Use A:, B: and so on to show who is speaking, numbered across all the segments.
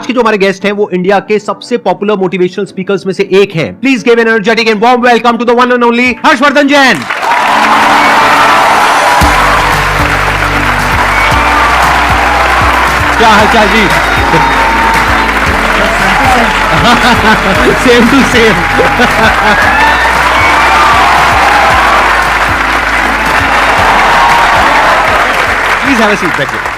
A: आज के जो हमारे गेस्ट हैं वो इंडिया के सबसे पॉपुलर मोटिवेशनल स्पीकर्स में से एक हैं। Please give an energetic and warm welcome to the one and only Harshvardhan Jain. क्या हाल चाल जी? Same to same. Please have a seat, बैठिए।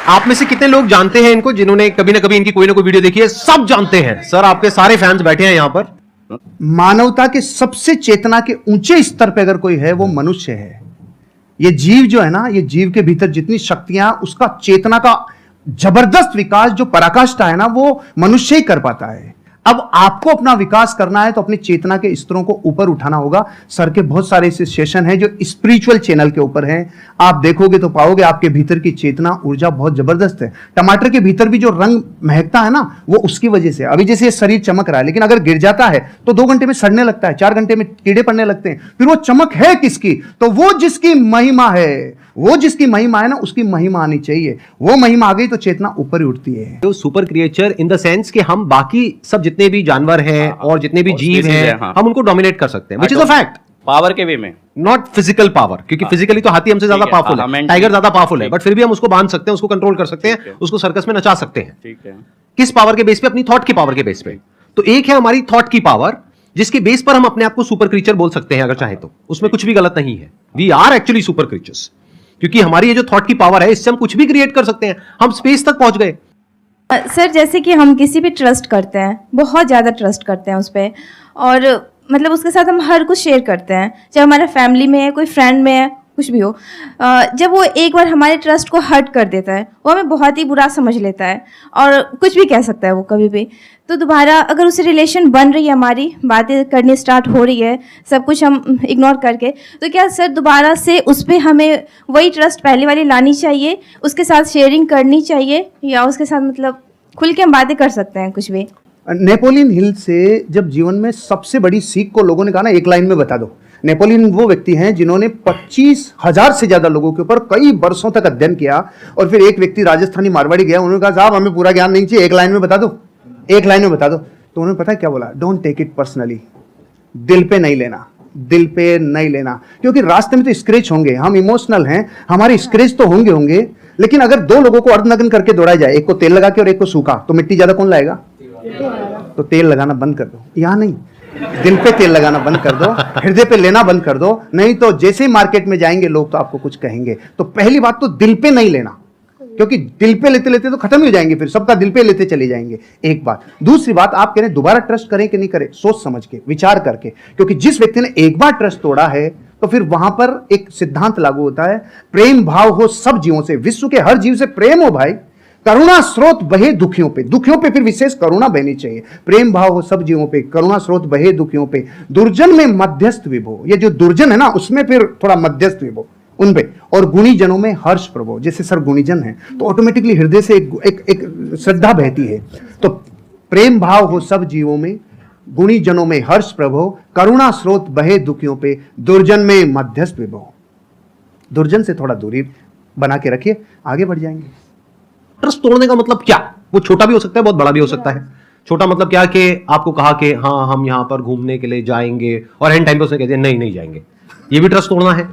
A: आप में से कितने लोग जानते हैं इनको, जिन्होंने कभी ना कभी इनकी कोई ना कोई वीडियो देखी है? सब जानते हैं सर, आपके सारे फैंस बैठे हैं यहां पर।
B: मानवता के सबसे चेतना के ऊंचे स्तर पे अगर कोई है वो मनुष्य है। ये जीव जो है ना, ये जीव के भीतर जितनी शक्तियां, उसका चेतना का जबरदस्त विकास जो पराकाष्ठा है ना, वो मनुष्य ही कर पाता है। अब आपको अपना विकास करना है तो अपनी चेतना के स्तरों को ऊपर उठाना होगा। सर के बहुत सारे ऐसे सेशन हैं जो स्पिरिचुअल चैनल के ऊपर हैं, आप देखोगे तो पाओगे आपके भीतर की चेतना ऊर्जा बहुत जबरदस्त है। टमाटर के भीतर भी जो रंग महकता है ना, वो उसकी वजह से। अभी जैसे शरीर चमक रहा है, लेकिन अगर गिर जाता है तो 2 घंटे में सड़ने लगता है, 4 घंटे में कीड़े पड़ने लगते हैं। फिर वो चमक है किसकी? तो वो जिसकी महिमा है, वो जिसकी महिमा है ना, उसकी महिमा आनी चाहिए। वो महिमा आ गई तो चेतना ऊपर ही उठती है।
A: तो super creature in the sense कि हम बाकी सब जितने भी जानवर हैं और जितने भी जीव हैं, हम उनको डोमिनेट कर सकते हैं, which is a fact.
C: Power के वे में,
A: नॉट फिजिकल पावर, क्योंकि फिजिकली तो हाथी हमसे ज्यादा पावरफुल है, टाइगर ज्यादा पावरफुल है, बट फिर भी हम उसको बांध सकते हैं, उसको कंट्रोल कर सकते हैं, उसको सर्कस में नचा सकते हैं।
C: ठीक है।
A: किस पावर के बेस पे? अपनी थॉट की पावर के बेस पे। तो एक है हमारी थॉट की पावर, जिसके बेस पर हम अपने आप को सुपर क्रीचर बोल सकते हैं अगर चाहे तो। उसमें कुछ भी गलत नहीं है। We are actually super creatures, क्योंकि हमारी ये जो थॉट की पावर है, इससे हम कुछ भी क्रिएट कर सकते हैं। हम स्पेस तक पहुंच गए।
D: सर जैसे कि हम किसी पे ट्रस्ट करते हैं, बहुत ज़्यादा ट्रस्ट करते हैं उस पर, और मतलब उसके साथ हम हर कुछ शेयर करते हैं, चाहे हमारा फैमिली में है, कोई फ्रेंड में है, कुछ भी हो। जब वो एक बार हमारे ट्रस्ट को हर्ट कर देता है, वो हमें बहुत ही बुरा समझ लेता है और कुछ भी कह सकता है वो कभी भी। तो दोबारा अगर उससे रिलेशन बन रही है, हमारी बातें करनी स्टार्ट हो रही है, सब कुछ हम इग्नोर करके, तो क्या सर दोबारा से उस पर हमें वही ट्रस्ट पहले वाली लानी चाहिए, उसके साथ शेयरिंग करनी चाहिए, या उसके साथ मतलब खुल के हम बातें कर सकते हैं कुछ भी?
B: नेपोलियन हिल से जब जीवन में सबसे बड़ी सीख को लोगों ने कहा ना, एक लाइन में बता दो। नेपोलियन वो व्यक्ति हैं जिन्होंने 25,000 से ज्यादा लोगों के ऊपर कई वर्षों तक अध्ययन किया, और फिर एक व्यक्ति राजस्थानी मारवाड़ी गया, उन्होंने कहा साहब हमें पूरा ज्ञान नहीं चाहिए, एक लाइन में बता दो, एक लाइन में बता दो। तो उन्होंने पता है क्या बोला? Don't take it personally. दिल पे नहीं लेना, दिल पे नहीं लेना, क्योंकि रास्ते में तो स्क्रैच होंगे, हम इमोशनल हैं, हमारे स्क्रैच तो होंगे, लेकिन अगर 2 लोगों को अर्धनग्न करके दौड़ाया जाए, एक को तेल लगा के और एक को सूखा, तो मिट्टी ज्यादा कौन लाएगा? तो तेल लगाना बंद कर दो। यहां नहीं, दिल पे तेल लगाना बंद कर दो, हृदय पे लेना बंद कर दो, नहीं तो जैसे ही मार्केट में जाएंगे लोग तो आपको कुछ कहेंगे। तो पहली बात तो दिल पे नहीं लेना, क्योंकि दिल पे लेते लेते तो खत्म हो जाएंगे, फिर सबका दिल पे लेते चले जाएंगे। एक बात। दूसरी बात, आप कह रहे दोबारा ट्रस्ट करें कि नहीं करें, सोच समझ के, विचार करके, क्योंकि जिस व्यक्ति ने एक बार ट्रस्ट तोड़ा है तो फिर वहां पर एक सिद्धांत लागू होता है, प्रेम भाव हो सब जीवों से, विश्व के हर जीव से प्रेम हो भाई, करुणा स्रोत बहे दुखियों पे, दुखियों पे फिर विशेष करुणा बहनी चाहिए। प्रेम भाव हो सब जीवों पे, करुणा स्रोत बहे दुखियों पे, दुर्जन में मध्यस्थ विभो। ये जो दुर्जन है ना, उसमें फिर थोड़ा मध्यस्थ विभो उन पे, और गुणी जनों में हर्ष प्रभो। जैसे सर गुणीजन है तो ऑटोमेटिकली हृदय से एक श्रद्धा बहती है। तो प्रेम भाव हो सब जीवों में, गुणी जनों में हर्ष प्रभो, करुणा स्रोत बहे दुखियों पे, दुर्जन में मध्यस्थ विभो। दुर्जन से थोड़ा दूरी बना के रखिए, आगे बढ़ जाएंगे।
A: ट्रस्ट तोड़ने का मतलब क्या? वो छोटा भी हो सकता है, बहुत बड़ा भी हो सकता है। छोटा मतलब क्या कि आपको कहा कि हाँ हम यहां पर घूमने के लिए जाएंगे, और एंड टाइम पे उसने कह दिया नहीं जाएंगे, ये भी ट्रस्ट तोड़ना है।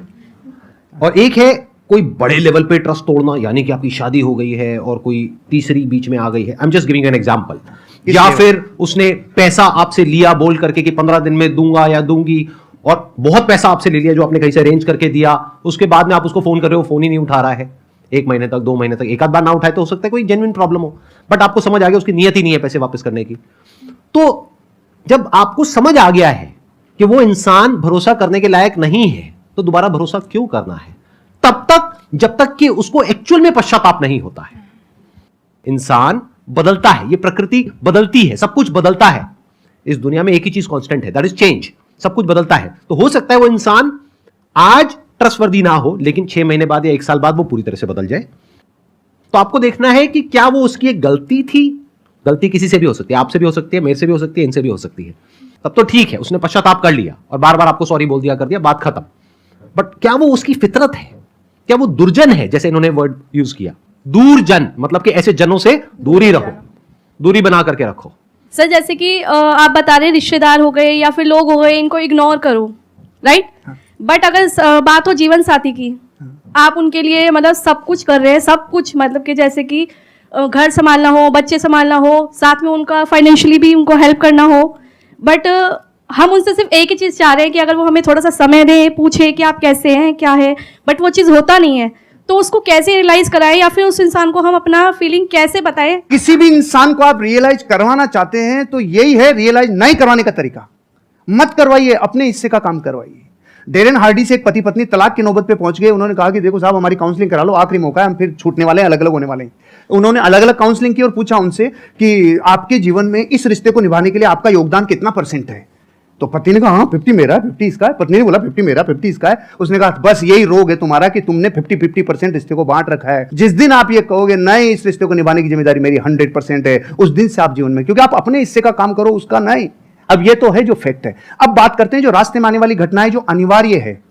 A: और एक है कोई बड़े लेवल पे ट्रस्ट तोड़ना, यानी कि आपकी शादी हो गई है और कोई तीसरी बीच में आ गई है, I am just giving an example. या फिर उसने पैसा आपसे लिया बोल करके कि 15 दिन में दूंगा या दूंगी, और बहुत पैसा आपसे ले लिया जो आपने कहीं से अरेंज करके दिया, उसके बाद में आप उसको फोन कर रहे हो, फोन ही नहीं उठा रहा है 1 महीने तक, 2 महीने तक, एक आध बार ना उठाए तो हो सकता है कोई जेन्युइन प्रॉब्लम हो, बट आपको समझ आ गया उसकी नियत ही नहीं है पैसे वापस करने की। तो जब आपको समझ आ गया है कि वो इंसान भरोसा करने के लायक नहीं है, तो दोबारा भरोसा क्यों करना है? तब तक जब तक कि उसको एक्चुअल में पश्चाताप नहीं होता है। इंसान बदलता है, ये प्रकृति बदलती है, सब कुछ बदलता है। इस दुनिया में एक ही चीज कांस्टेंट है, दैट इज चेंज। सब कुछ बदलता है। तो हो सकता है वो इंसान आज ट्रस्टवर्दी ना हो, लेकिन 6 महीने बाद या 1 साल बाद वो पूरी तरह से बदल जाए। तो आपको देखना है कि क्या वो उसकी एक गलती थी। गलती किसी से भी हो सकती है, आपसे भी हो सकती है, मेरे से भी हो सकती है, इनसे भी हो सकती है। तब तो ठीक है, उसने पश्चाताप कर लिया और बार बार आपको सॉरी बोल दिया, कर दिया, बात खत्म। बट क्या वो उसकी फितरत है? क्या वो दुर्जन है? जैसे इन्होंने वर्ड यूज किया दूरजन, मतलब कि ऐसे जनों से दूर ही रहो। दूरी बना करके रखो।
C: सर जैसे कि आप बता रहे हैं रिश्तेदार हो गए या फिर लोग हो गए, इनको इग्नोर करो, राइट? बट अगर बात हो जीवन साथी की, आप उनके लिए मतलब सब कुछ कर रहे हैं, सब कुछ मतलब कि जैसे कि घर संभालना हो, बच्चे संभालना हो, साथ में उनका फाइनेंशियली भी उनको हेल्प करना हो, बट हम उनसे सिर्फ एक ही चीज़ चाह रहे हैं कि अगर वो हमें थोड़ा सा समय दें, पूछे कि आप कैसे हैं, क्या है, बट वो चीज़ होता नहीं है। तो उसको कैसे रियलाइज कराएं या फिर उस इंसान को हम अपना फीलिंग कैसे बताएं?
B: किसी भी इंसान को आप रियलाइज करवाना चाहते हैं तो यही है रियलाइज नहीं करवाने का तरीका। मत करवाइए, अपने हिस्से का काम करवाइए। डेरेन हार्डी से एक पति पत्नी तलाक की नौबत पे पहुंच गए। उन्होंने कहा कि देखो साहब, हमारी काउंसलिंग करा लो, आखिरी मौका है, हम फिर छूटने वाले हैं, अलग अलग होने वाले हैं। उन्होंने अलग अलग काउंसलिंग की और पूछा उनसे कि आपके जीवन में इस रिश्ते को निभाने के लिए आपका योगदान कितना % है। तो पति ने कहा हाँ 50 मेरा, 50 इसका है। पत्नी ने बोला 50 मेरा, 50 इसका है। उसने कहा बस यही रोग है तुम्हारा कि तुमने 50-50% रिश्ते को बांट रखा है। जिस दिन आप ये कहोगे नहीं, इस रिश्ते को निभाने की जिम्मेदारी मेरी 100% है, उस दिन से आप जीवन में, क्योंकि आप अपने हिस्से का काम करो, उसका नहीं। अब ये तो है जो फैक्ट है। अब बात करते हैं जो रास्ते में आने वाली घटनाएं जो अनिवार्य है।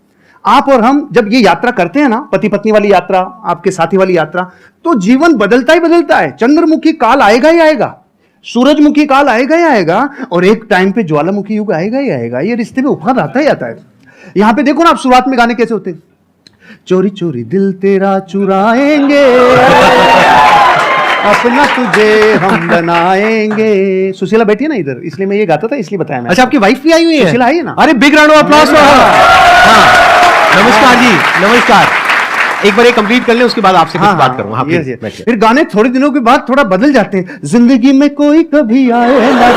B: आप और हम जब ये यात्रा करते हैं ना, पति पत्नी वाली यात्रा, आपके साथी वाली यात्रा, तो जीवन बदलता ही बदलता है। चंद्रमुखी काल आएगा ही आएगा, सूरजमुखी काल आएगा ही आएगा, और एक टाइम पे ज्वालामुखी युग आएगा ही आएगा। ये रिश्ते में उफान आता ही आता है। यहां पे देखो ना आप, शुरुआत में गाने कैसे होते हैं, चोरी चोरी दिल तेरा चुराएंगे, अपना तुझे हम बनाएंगे। सुशीला बैठी है ना इधर, इसलिए मैं ये गाता था, इसलिए बताया मैं।
A: अच्छा, आपकी वाइफ भी आई हुई है?
B: सुशीला आई है ना।
A: अरे बिग राउंड ऑफ अप्लॉज। नमस्कार जी, नमस्कार। एक बार ये कंप्लीट कर लें, उसके बाद आपसे कुछ बात करूंगा। हाँ,
B: yes, yes.
A: बैठिए।
B: फिर गाने थोड़े दिनों के बाद थोड़ा बदल जाते हैं। जिंदगी में कोई कभी आए ना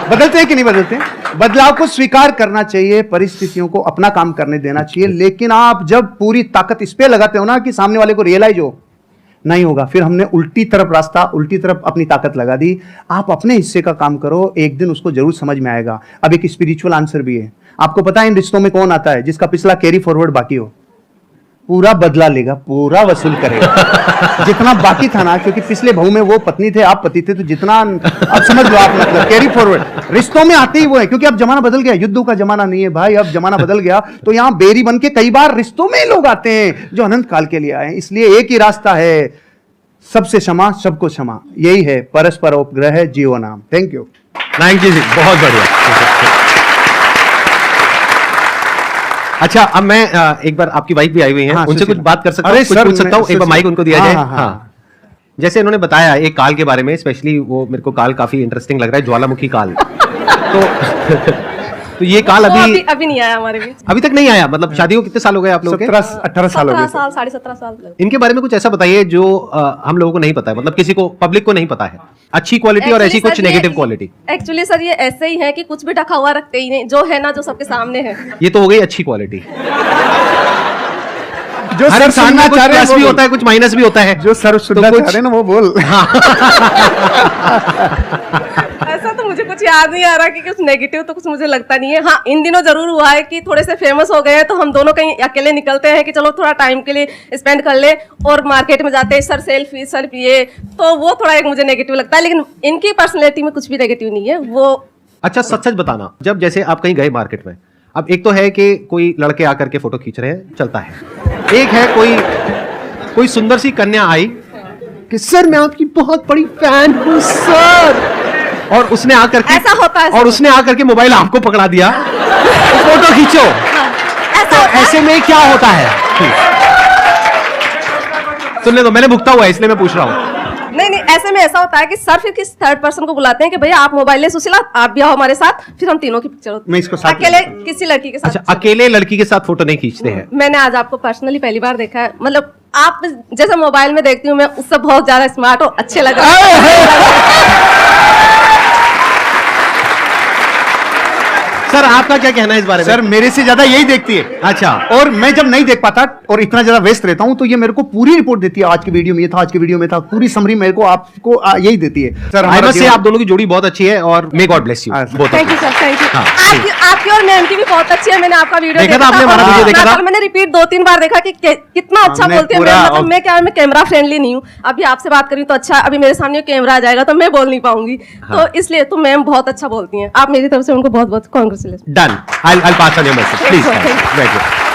B: बदलते हैं कि नहीं बदलते? बदलाव को स्वीकार करना चाहिए, परिस्थितियों को अपना काम करने देना चाहिए। लेकिन आप जब पूरी ताकत इस पे लगाते हो ना कि सामने वाले को रियलाइज हो, नहीं होगा। फिर हमने उल्टी तरफ रास्ता, उल्टी तरफ अपनी ताकत लगा दी। आप अपने हिस्से का काम करो, एक दिन उसको जरूर समझ में आएगा। अब एक स्पिरिचुअल आंसर भी है। आपको पता है इन रिश्तों में कौन आता है? जिसका पिछला कैरी फॉरवर्ड बाकी हो, पूरा बदला लेगा, पूरा वसूल करेगा जितना बाकी था ना। क्योंकि पिछले भाव में वो पत्नी थे, आप पति थे, तो जितना अब समझ लो आप, मतलब कैरी फॉरवर्ड रिश्तों में आते ही वो है। क्योंकि अब जमाना बदल गया, युद्धों का जमाना नहीं है भाई, अब जमाना बदल गया। तो यहाँ बेरी बन के कई बार रिश्तों में लोग आते हैं जो अनंत काल के लिए आए। इसलिए एक ही रास्ता है, सबसे क्षमा, सबको क्षमा, यही है परस्पर उपग्रह जीव नाम। थैंक यू
A: जी, बहुत बढ़िया। अच्छा, अब मैं एक बार, आपकी वाइफ भी आई हुई है,
B: हाँ,
A: उनसे कुछ बात कर सकता हूँ? कुछ पूछ सकता हूँ? एक बार माइक उनको दिया जाए। हाँ, जैसे इन्होंने बताया एक काल के बारे में, स्पेशली वो मेरे को काल काफी इंटरेस्टिंग लग रहा है, ज्वालामुखी काल। तो ये काल
C: अभी नहीं आया हमारे बीच।
A: अभी तक नहीं आया। मतलब शादी को कितने साल हो गए आप लोगों के?
B: 17-18 साल हो गए।
C: 17 साल।
A: इनके बारे में कुछ ऐसा बताइए जो हम लोगों को नहीं पता है, मतलब किसी को, पब्लिक को नहीं पता है। अच्छी क्वालिटी और ऐसी कुछ नेगेटिव क्वालिटी।
C: एक्चुअली सर ये ऐसे ही है कि कुछ भी ढका हुआ रखते ही नहीं, जो है ना, जो सबके सामने है।
A: ये तो हो गई अच्छी क्वालिटी।
B: जो
A: हर इंसान में कुछ प्लस भी होता है, कुछ माइनस भी होता है।
B: जो सर सुनना चाह रहे हैं ना वो बोल।
C: ऐसा तो मुझे कुछ याद नहीं आ रहा कि कुछ नेगेटिव तो कुछ मुझे लगता नहीं है। हाँ, इन दिनों जरूर हुआ है कि थोड़े से फेमस हो गए हैं तो हम दोनों कहीं अकेले निकलते हैं कि चलो थोड़ा टाइम के लिए स्पेंड कर ले, और मार्केट में जाते हैं, सर सेल्फी ये, तो वो थोड़ा एक मुझे नेगेटिव लगता है। लेकिन इनकी पर्सनैलिटी में कुछ भी नेगेटिव नहीं है वो।
A: अच्छा, सच सच बताना, जब जैसे आप कहीं गए मार्केट में, अब एक तो है कि कोई लड़के आकर के फोटो खींच रहे हैं, चलता है। एक है कोई सुंदर सी कन्या आई कि सर मैं आपकी बहुत बड़ी फैन हूं सर, और उसने आकर के,
C: ऐसा होता है,
A: और उसने आकर के मोबाइल आपको पकड़ा दिया, तो फोटो खींचो। तो ऐसे में क्या होता है? सुनने दो, मैंने भुगता हुआ है इसलिए मैं पूछ रहा हूँ।
C: नहीं, ऐसे में ऐसा होता है कि सर फिर किस थर्ड पर्सन को बुलाते हैं कि भैया आप मोबाइल ले, सुशीला आप भी आओ हमारे साथ, फिर हम तीनों की पिक्चर होती है।
B: मैं इसको साथ
C: अकेले किसी लड़की के साथ।
A: अच्छा, अकेले लड़की के साथ फोटो नहीं खींचते हैं?
C: मैंने आज आपको पर्सनली पहली बार देखा है। मतलब आप जैसे मोबाइल में देखती हूँ मैं, उससे बहुत ज्यादा स्मार्ट और अच्छे लग रहे हैं।
A: सर आपका क्या कहना है इस बारे में?
B: सर मेरे से ज्यादा यही देखती है।
A: अच्छा।
B: और मैं जब नहीं देख पाता और इतना ज्यादा व्यस्त रहता हूं तो ये मेरे को पूरी रिपोर्ट देती है, आज की वीडियो में ये था, आज की वीडियो में था, पूरी समरी मेरे को आपको यही देती है। सर
A: आई मस्ट से आप दोनों की जोड़ी बहुत अच्छी है और may God bless you.
C: Thank you sir, thank you. आपकी और मैम की भी बहुत अच्छी है। मैंने आपका वीडियो
A: देखा था, आपने हमारा वीडियो देखा था?
C: मैंने रिपीट 2-3 बार देखा कि कितना अच्छा बोलती है। मतलब मैं क्या, मैं कैमरा फ्रेंडली नहीं हूँ। अभी आपसे बात करी तो अच्छा, अभी मेरे सामने कैमरा आ जाएगा तो मैं बोल नहीं पाऊंगी, तो इसलिए तो मैम बहुत अच्छा बोलती हैं। आप मेरी तरफ से उनको बहुत बहुत congratulation.
A: Done, I'll pass on your message, please. Thank you.